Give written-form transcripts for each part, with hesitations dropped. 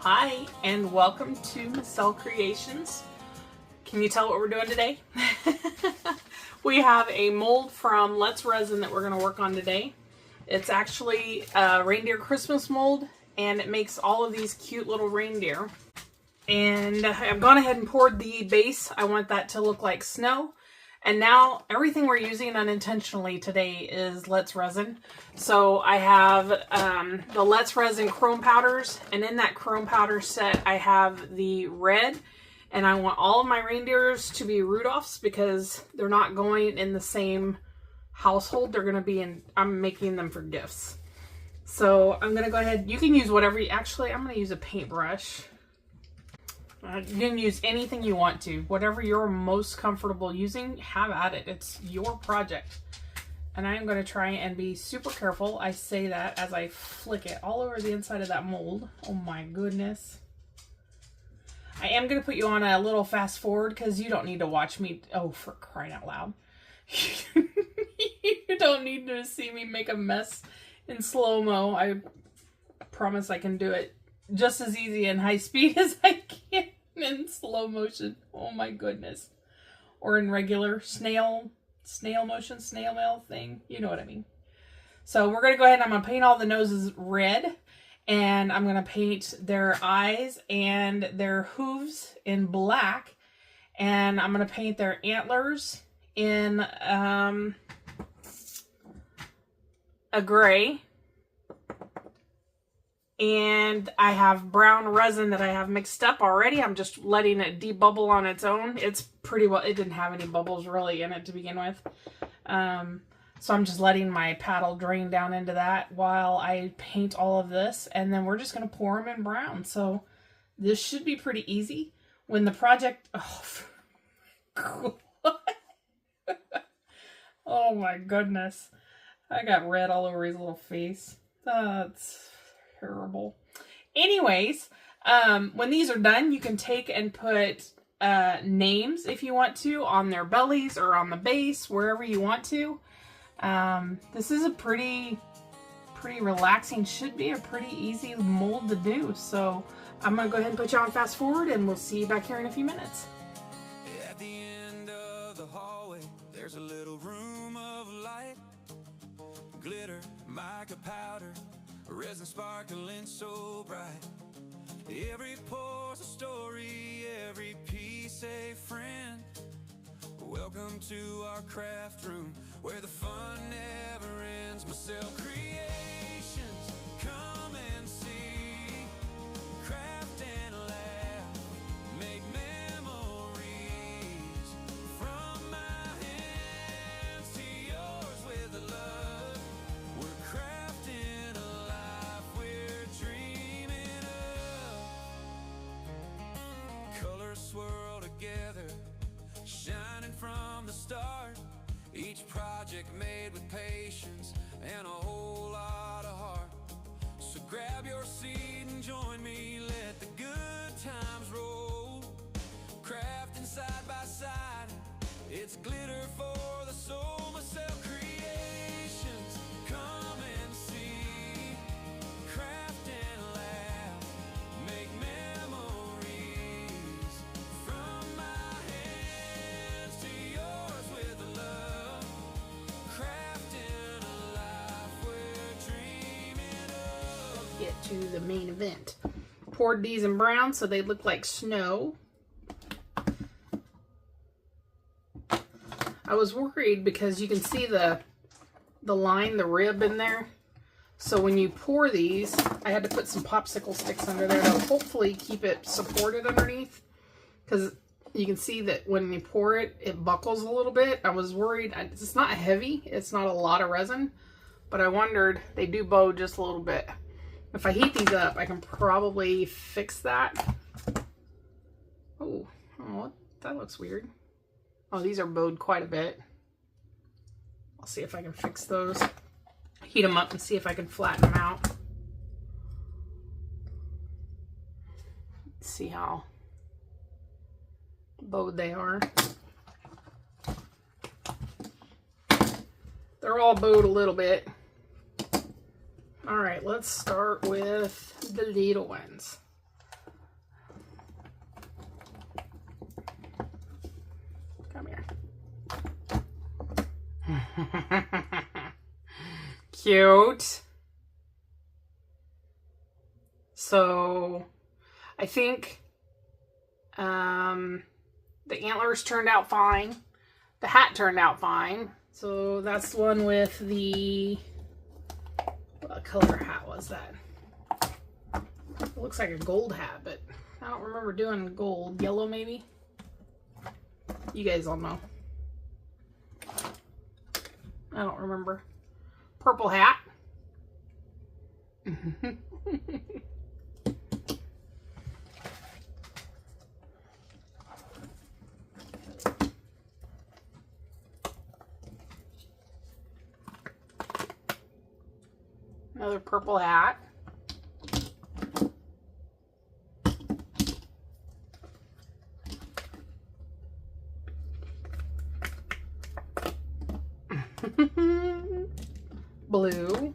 Hi, and welcome to Massell Creations. Can you tell what we're doing today? We have a mold from Let's Resin that we're going to work on today. It's actually a reindeer Christmas mold, and it makes all of these cute little reindeer. And I've gone ahead and poured the base. I want that to look like snow. And now everything we're using unintentionally today is Let's Resin. So I have the Let's Resin chrome powders, and in that chrome powder set I have the red, and I want all of my reindeers to be Rudolphs because they're not going in the same household. They're going to be in, I'm making them for gifts. So I'm going to go ahead, you can use whatever, actually I'm going to use a paintbrush. You can use anything you want to. Whatever you're most comfortable using, have at it. It's your project. And I am going to try and be super careful. I say that as I flick it all over the inside of that mold. Oh my goodness. I am going to put you on a little fast forward because you don't need to watch me. Oh, for crying out loud. You don't need to see me make a mess in slow-mo. I promise I can do it just as easy in high speed as I can in slow motion. Oh my goodness. Or in regular snail motion, snail mail thing. You know what I mean. So we're going to go ahead and I'm going to paint all the noses red. And I'm going to paint their eyes and their hooves in black. And I'm going to paint their antlers in a gray. And I have brown resin that I have mixed up already. I'm just letting it debubble on its own. It's pretty well, it didn't have any bubbles really in it to begin with. So I'm just letting my paddle drain down into that while I paint all of this. And then we're just going to pour them in brown. So this should be pretty easy. When the project, oh my goodness. I got red all over his little face. That's terrible. Anyways, when these are done, you can take and put names if you want to on their bellies or on the base, wherever you want to. This is a pretty relaxing, should be a pretty easy mold to do. So I'm gonna go ahead and put you on fast forward, and we'll see you back here in a few minutes. At the end of the hallway, there's a little room of light, glitter, mica powder, resin sparkling so bright. Every pore's a story, every piece a friend. Welcome to our craft room, where the fun never ends. Massell Creations, come and see. Craft and laugh, make memories. From my hands to yours with a love. We're crafting a life we're dreaming of. Colors swirl together, shining from the start. Each project made with patience and a whole lot of heart. So grab your seat and join me, let the good times roll. Crafting side by side, it's glitter for the soul. Massell Creations, come and see. Craft and laugh, make memories. From my hands to yours with a love. Crafting a life we're dreaming of. Get to the main event. Poured these in brown so they look like snow. I was worried because you can see the line, the rib in there. So when you pour these, I had to put some popsicle sticks under there to hopefully keep it supported underneath. Because you can see that when you pour it, it buckles a little bit. I was worried. It's not heavy. It's not a lot of resin. But I wondered, they do bow just a little bit. If I heat these up, I can probably fix that. Oh, that looks weird. Oh, these are bowed quite a bit. I'll see if I can fix those. Heat them up and see if I can flatten them out. See how bowed they are. They're all bowed a little bit. All right, let's start with the little ones. Cute. So I think the antlers turned out fine. The hat turned out fine. So that's the one with the, what color hat was that? It looks like a gold hat, but I don't remember doing gold. Yellow maybe? You guys all know. I don't remember. Purple hat. Another purple hat. Blue.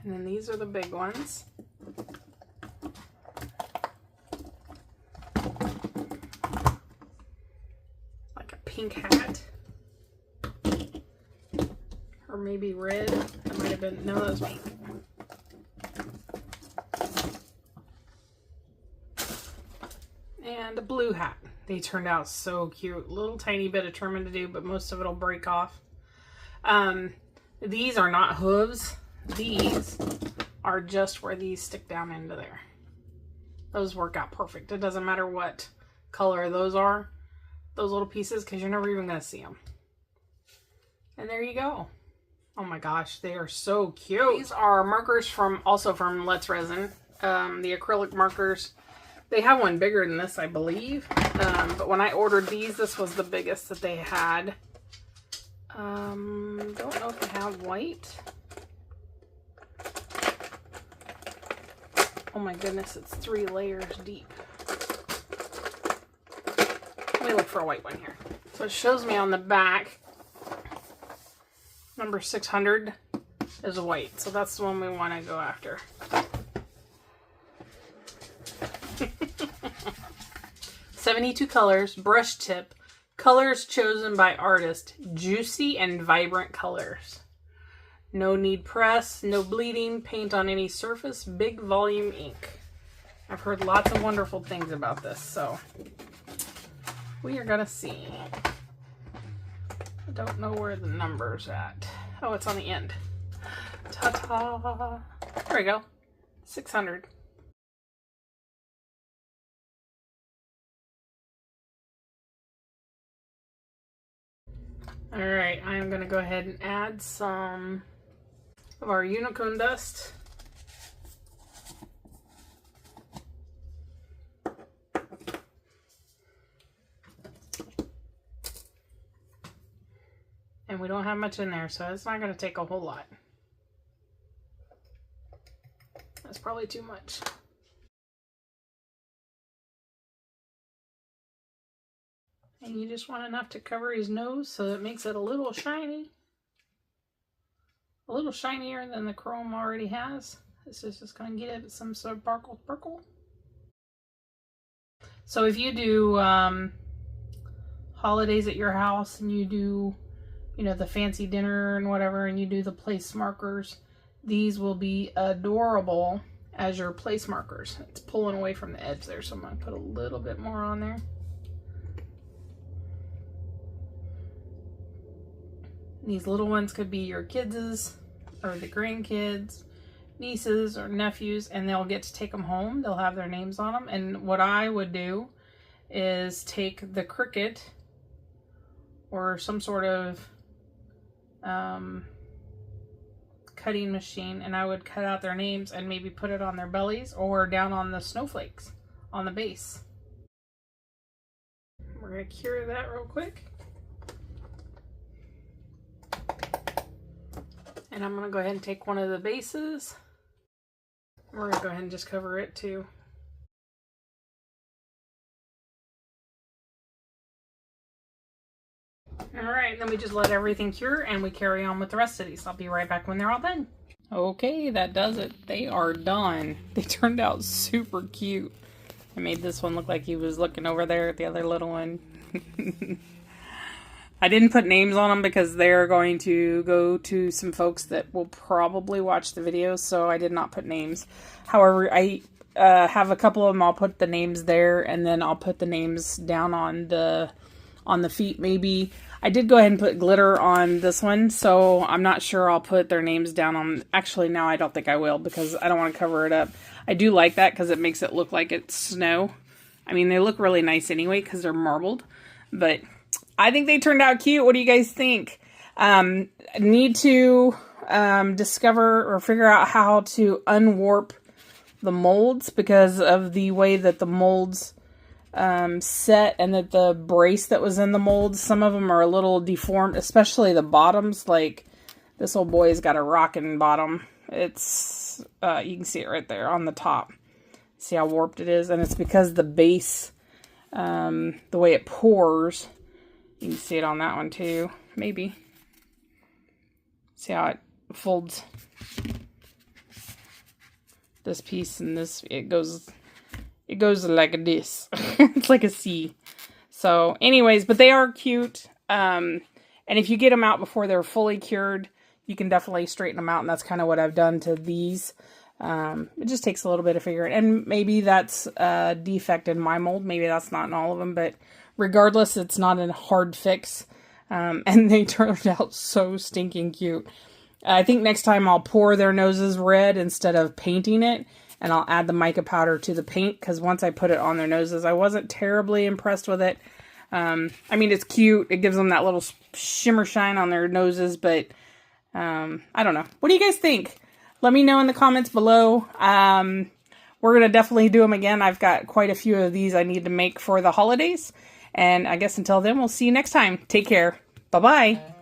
And then these are the big ones. Like a pink hat. Or maybe red. That might have been, no, that was pink. And a blue hat. They turned out so cute. Little tiny bit of trimming to do, but most of it will break off. These are not hooves. These are just where these stick down into there. Those work out perfect. It doesn't matter what color those are, those little pieces, because you're never even going to see them. And there you go. Oh my gosh, they are so cute. These are markers also from Let's Resin. The acrylic markers. They have one bigger than this, I believe. But when I ordered these, this was the biggest that they had. Don't know if they have white. Oh my goodness, it's 3 layers deep. Let me look for a white one here. So it shows me on the back, number 600 is white. So that's the one we want to go after. "72 colors, brush tip, colors chosen by artist, juicy and vibrant colors. No need press, no bleeding, paint on any surface, big volume ink." I've heard lots of wonderful things about this, so we are gonna see. I don't know where the number's at. Oh, it's on the end. Ta-ta! There we go. 600. Alright, I'm going to go ahead and add some of our unicorn dust. And we don't have much in there, so it's not going to take a whole lot. That's probably too much. And you just want enough to cover his nose so it makes it a little shiny. A little shinier than the chrome already has. This is just going to get it some sort of sparkle. So if you do holidays at your house and you do, you know, the fancy dinner and whatever, and you do the place markers, these will be adorable as your place markers. It's pulling away from the edge there, so I'm going to put a little bit more on there. These little ones could be your kids' or the grandkids, nieces or nephews, and they'll get to take them home. They'll have their names on them. And what I would do is take the Cricut or some sort of cutting machine, and I would cut out their names and maybe put it on their bellies or down on the snowflakes on the base. We're going to cure that real quick. And I'm going to go ahead and take one of the bases. We're going to go ahead and just cover it too. Alright, then we just let everything cure and we carry on with the rest of these. I'll be right back when they're all done. Okay, that does it. They are done. They turned out super cute. I made this one look like he was looking over there at the other little one. I didn't put names on them because they're going to go to some folks that will probably watch the video, so I did not put names. However, I have a couple of them. I'll put the names there, and then I'll put the names down on the feet maybe. I did go ahead and put glitter on this one, so I'm not sure I'll put their names down on... Actually, no, I don't think I will, because I don't want to cover it up. I do like that because it makes it look like it's snow. I mean, they look really nice anyway because they're marbled, but I think they turned out cute. What do you guys think? Need to discover or figure out how to unwarp the molds because of the way that the molds set, and that the brace that was in the molds, some of them are a little deformed, especially the bottoms. Like this old boy's got a rockin' bottom. It's you can see it right there on the top. See how warped it is? And it's because the base, the way it pours. You can see it on that one too, maybe. See how it folds this piece, and this, it goes like this. It's like a C. So anyways, but they are cute. And if you get them out before they're fully cured, you can definitely straighten them out. And that's kind of what I've done to these. It just takes a little bit of figuring. And maybe that's a defect in my mold. Maybe that's not in all of them. But regardless, it's not a hard fix. And they turned out so stinking cute. I think next time I'll pour their noses red instead of painting it. And I'll add the mica powder to the paint, because once I put it on their noses, I wasn't terribly impressed with it. I mean, it's cute. It gives them that little shimmer shine on their noses, but I don't know. What do you guys think? Let me know in the comments below. We're going to definitely do them again. I've got quite a few of these I need to make for the holidays. And I guess until then, we'll see you next time. Take care. Bye-bye.